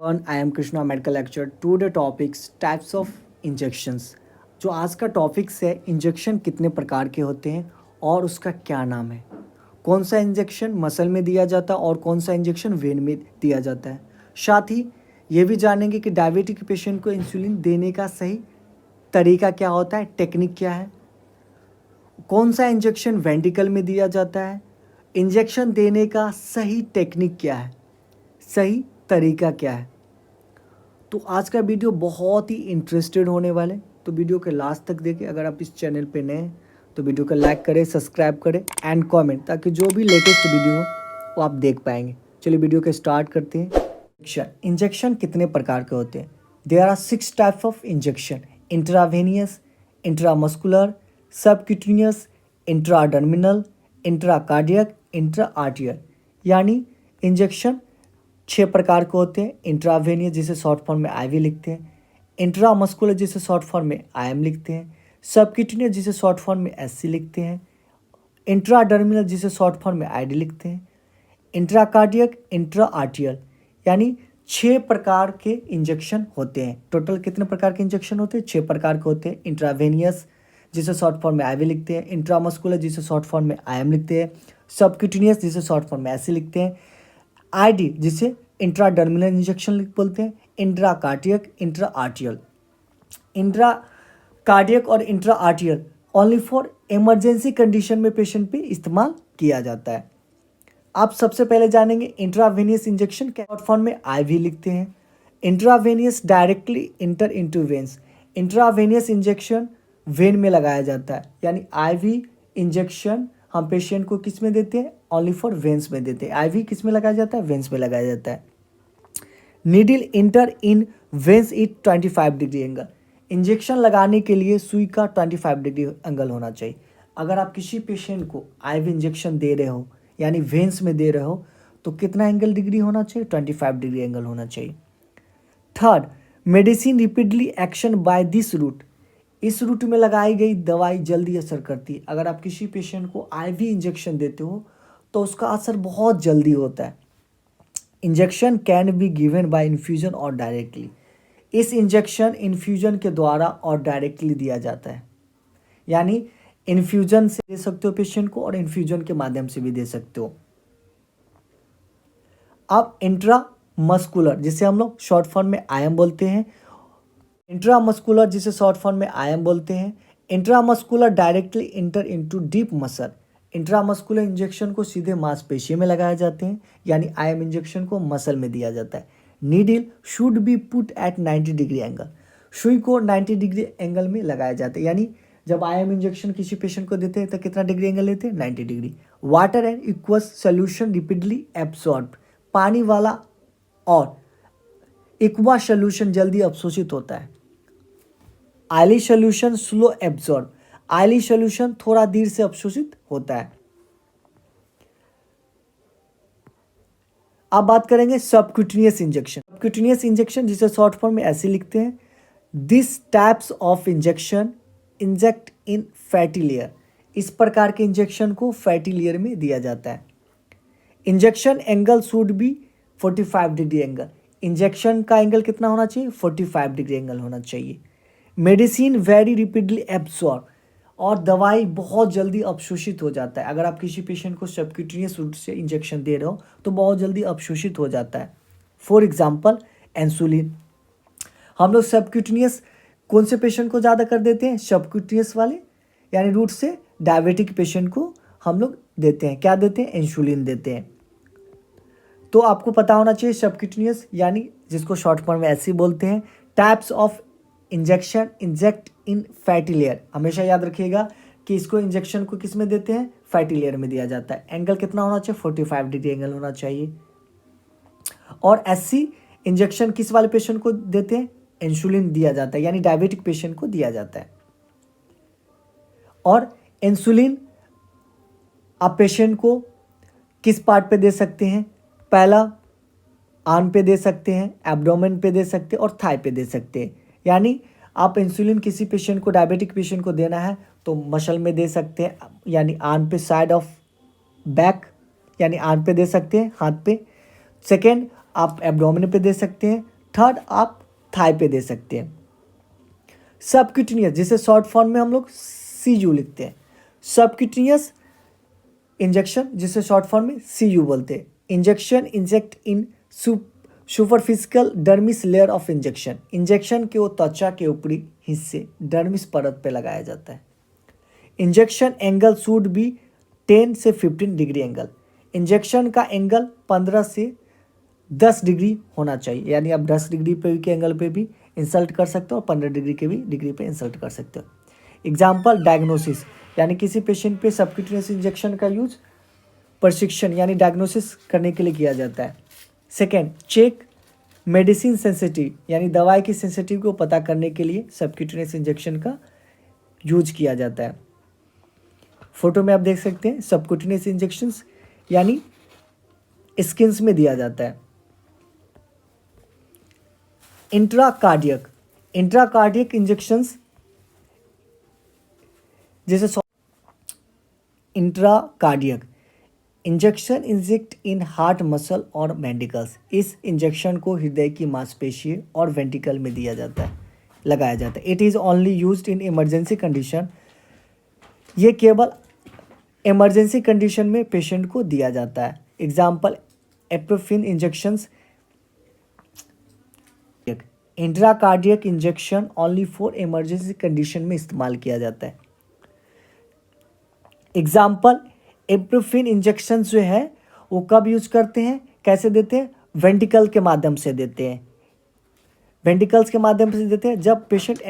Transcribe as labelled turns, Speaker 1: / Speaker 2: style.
Speaker 1: I am Krishna medical lecture to the topics types of injections. जो आज का topics है, इंजेक्शन कितने प्रकार के होते हैं और उसका क्या नाम है। कौन सा इंजेक्शन मसल में दिया जाता है और कौन सा इंजेक्शन वेन में दिया जाता है। साथ ही ये भी जानेंगे कि डायबिटिक पेशेंट को इंसुलिन देने का सही तरीका क्या होता है, टेक्निक क्या है। कौन सा इंजेक्शन वेंट्रिकल में दिया जाता है, इंजेक्शन देने का सही टेक्निक क्या है, सही तरीका क्या है। तो आज का वीडियो बहुत ही इंटरेस्टेड होने वाले, तो वीडियो के लास्ट तक देखें। अगर आप इस चैनल पे नए हैं तो वीडियो को लाइक करें, सब्सक्राइब करें एंड कमेंट, ताकि जो भी लेटेस्ट वीडियो हो वो आप देख पाएंगे। चलिए वीडियो को स्टार्ट करते हैं। इंजेक्शन कितने प्रकार के होते हैं? There are 6 types of injection: intravenous, intramuscular, subcutaneous, intradermal, intracardiac, intra arterial. यानी इंजेक्शन 6 प्रकार के होते हैं। इंट्रावेनियस जिसे शॉर्ट फॉर्म में आईवी लिखते हैं, इंट्रामस्कुलर जिसे शॉर्ट फॉर्म में आईएम लिखते हैं, सबक्यूटेनियस जिसे शॉर्ट फॉर्म में एससी लिखते हैं, इंट्राडर्मिनल जिसे शॉर्ट फॉर्म में आईडी लिखते हैं, इंट्राकार्डियक, इंट्रा आर्टियल। यानी 6 प्रकार के इंजेक्शन होते हैं। टोटल कितने प्रकार के इंजेक्शन होते हैं? 6 प्रकार के होते हैं। इंट्रावेनियस जिसे शॉर्ट फॉर्म में आईवी लिखते हैं, इंट्रामस्कुलर जिसे शॉर्ट फॉर्म में आईएम लिखते हैं, सबक्यूटेनियस जिसे शॉर्ट फॉर्म में एससी लिखते हैं, आईडी जिसे इंट्राडर्मिनल इंजेक्शन बोलते हैं, intracardiac, intra arterial. Intra cardiac और intra arterial only for emergency condition में पेशेंट पे इस्तेमाल किया जाता है। आप सबसे पहले जानेंगे इंट्रावेनियस इंजेक्शन, शॉर्ट फॉर्म में आईवी लिखते हैं। Intravenous directly inter into veins. Intravenous injection vein में लगाया जाता है, यानी आईवी इंजेक्शन हम पेशेंट को किस में देते हैं? ओनली फॉर वेन्स में देते हैं। आईवी किस में लगाया जाता है? वेन्स में लगाया जाता है। Needle inter in veins it 25 degree angle. Injection लगाने के लिए सुई का 25 डिग्री एंगल होना चाहिए। अगर आप किसी पेशेंट को आईवी इंजेक्शन दे रहे हो, यानी वेन्स में दे रहे हो, तो कितना एंगल डिग्री होना चाहिए? 25 डिग्री एंगल होना चाहिए। Third, medicine repeatedly action by this route. इस रूट में लगाई गई दवाई जल्दी असर करती है। अगर आप किसी पेशेंट को आईवी इंजेक्शन देते हो तो उसका असर बहुत जल्दी होता है। Injection can be given by infusion और डायरेक्टली। इस इंजेक्शन इन्फ्यूजन के द्वारा और डायरेक्टली दिया जाता है, यानी इन्फ्यूजन से दे सकते हो पेशेंट को और इन्फ्यूजन के माध्यम से भी दे सकते हो। अब इंट्रामस्कुलर जिसे हम लोग शॉर्ट फॉर्म में आईएम बोलते हैं, इंट्रामस्कुलर जिसे शॉर्ट फॉर्म में आईएम बोलते हैं। Intramuscular directly inter into deep muscle. Intramuscular injection को सीधे मांसपेशी में लगाए जाते हैं, यानी आईएम इंजेक्शन को मसल में दिया जाता है। Needle should be put at 90 degree angle. सुई को 90 डिग्री एंगल में लगाया जाता है, यानी जब आईएम इंजेक्शन किसी पेशेंट को देते हैं तो कितना डिग्री एंगल लेते हैं? 90 degree. Water and equals solution repeatedly absorb. पानी वाला और इक्वा सोल्यूशन जल्दी अवशोषित होता है। Oily solution slow absorb. Oily solution थोड़ा देर से अवशोषित होता है। अब बात करेंगे सबक्यूटेनियस इंजेक्शन। सबक्यूटेनियस इंजेक्शन जिसे शॉर्ट फॉर्म में ऐसे लिखते हैं, this types of injection inject in fatty layer. इस प्रकार के इंजेक्शन को फैटी लेयर में दिया जाता है। Injection angle should be 45 degree angle. Injection का एंगल कितना होना चाहिए? 45 डिग्री एंगल होना चाहिए। मेडिसिन वेरी रिपीटली एब्सॉर्ब, और दवाई बहुत जल्दी अवशोषित हो जाता है। अगर आप किसी पेशेंट को सबक्यूटेनियस रूट से इंजेक्शन दे रहे हो तो बहुत जल्दी अवशोषित हो जाता है। For example insulin. हम लोग सबक्यूटेनियस कौन से पेशेंट को ज़्यादा कर देते हैं? सबक्यूटेनियस वाले, यानी रूट से डायबिटिक पेशेंट को हम लोग देते हैं। क्या देते हैं? इंसुलिन देते हैं। तो आपको पता होना चाहिए सबक्यूटेनियस यानी जिसको शॉर्ट फॉर्म में ऐसे बोलते हैं, types of injection inject in fatty layer. हमेशा याद रखिएगा कि इसको इंजेक्शन को किस में देते हैं? फैटी लेयर में दिया जाता है। एंगल कितना होना चाहिए? 45 डिग्री एंगल होना चाहिए। और एससी इंजेक्शन किस वाले पेशेंट को देते हैं? इंसुलिन दिया जाता है, यानी डायबिटिक पेशेंट को दिया जाता है। और इंसुलिन आप पेशेंट को किस पार्ट पे दे सकते हैं? पहला आर्म पे दे सकते हैं, एब्डोमेन पे दे सकते हैं और थाई पे दे सकते हैं। यानी आप इंसुलिन किसी पेशेंट को, डायबिटिक पेशेंट को देना है तो मसल में दे सकते हैं, यानी आर्म पे, साइड ऑफ बैक, यानी आर्म पे दे सकते हैं, हाथ पे। सेकेंड, आप एब्डोमेन पे दे सकते हैं। थर्ड, आप थाई पे दे सकते हैं। सबक्यूटेनियस, जिसे शॉर्ट फॉर्म में हम लोग CU लिखते हैं। सबक्यूटेनियस इंजेक्शन, जिसे शॉर्ट फॉर्म में CU बोलते हैं। Injection inject in superficial dermis layer of injection. Injection के वो त्वचा के ऊपरी हिस्से डर्मिस परत पे लगाया जाता है। इंजेक्शन एंगल शुड बी 10 से 15 डिग्री एंगल। इंजेक्शन का एंगल 15 से 10 डिग्री होना चाहिए, यानी आप 10 डिग्री पे के एंगल पे भी इंसल्ट कर सकते हो और 15 डिग्री के भी डिग्री पे इंसल्ट कर सकते हो। एग्जाम्पल, डायग्नोसिस, यानी किसी पेशेंट पे सबक्यूटेनियस इंजेक्शन का यूज प्रशिक्षण यानी डायग्नोसिस करने के लिए किया जाता है। सेकेंड, चेक मेडिसिन सेंसिटिव, यानी दवाई की सेंसिटिव को पता करने के लिए सबक्यूटेनियस इंजेक्शन का यूज किया जाता है। फोटो में आप देख सकते हैं सबक्यूटेनियस इंजेक्शंस यानी स्किन्स में दिया जाता है। इंट्राकार्डियक इंजेक्शंस, जैसे intracardiac injection inject in heart muscle और वेंट्रिकल्स। इस इंजेक्शन को हृदय की मांसपेशी और वेंट्रिकल में दिया जाता है, लगाया जाता है। It is only used in emergency condition. ये केवल इमरजेंसी कंडीशन में पेशेंट को दिया जाता है। एग्जाम्पल, एप्रोफिन injections. Intracardiac injection only for emergency condition में इस्तेमाल किया जाता है। एग्जाम्पल, एप्रोफिन इंजेक्शन जो है वो कब यूज करते हैं, कैसे देते हैं? वेंट्रिकल के माध्यम से देते हैं। वेंट्रिकल्स के माध्यम से देते हैं जब पेशेंट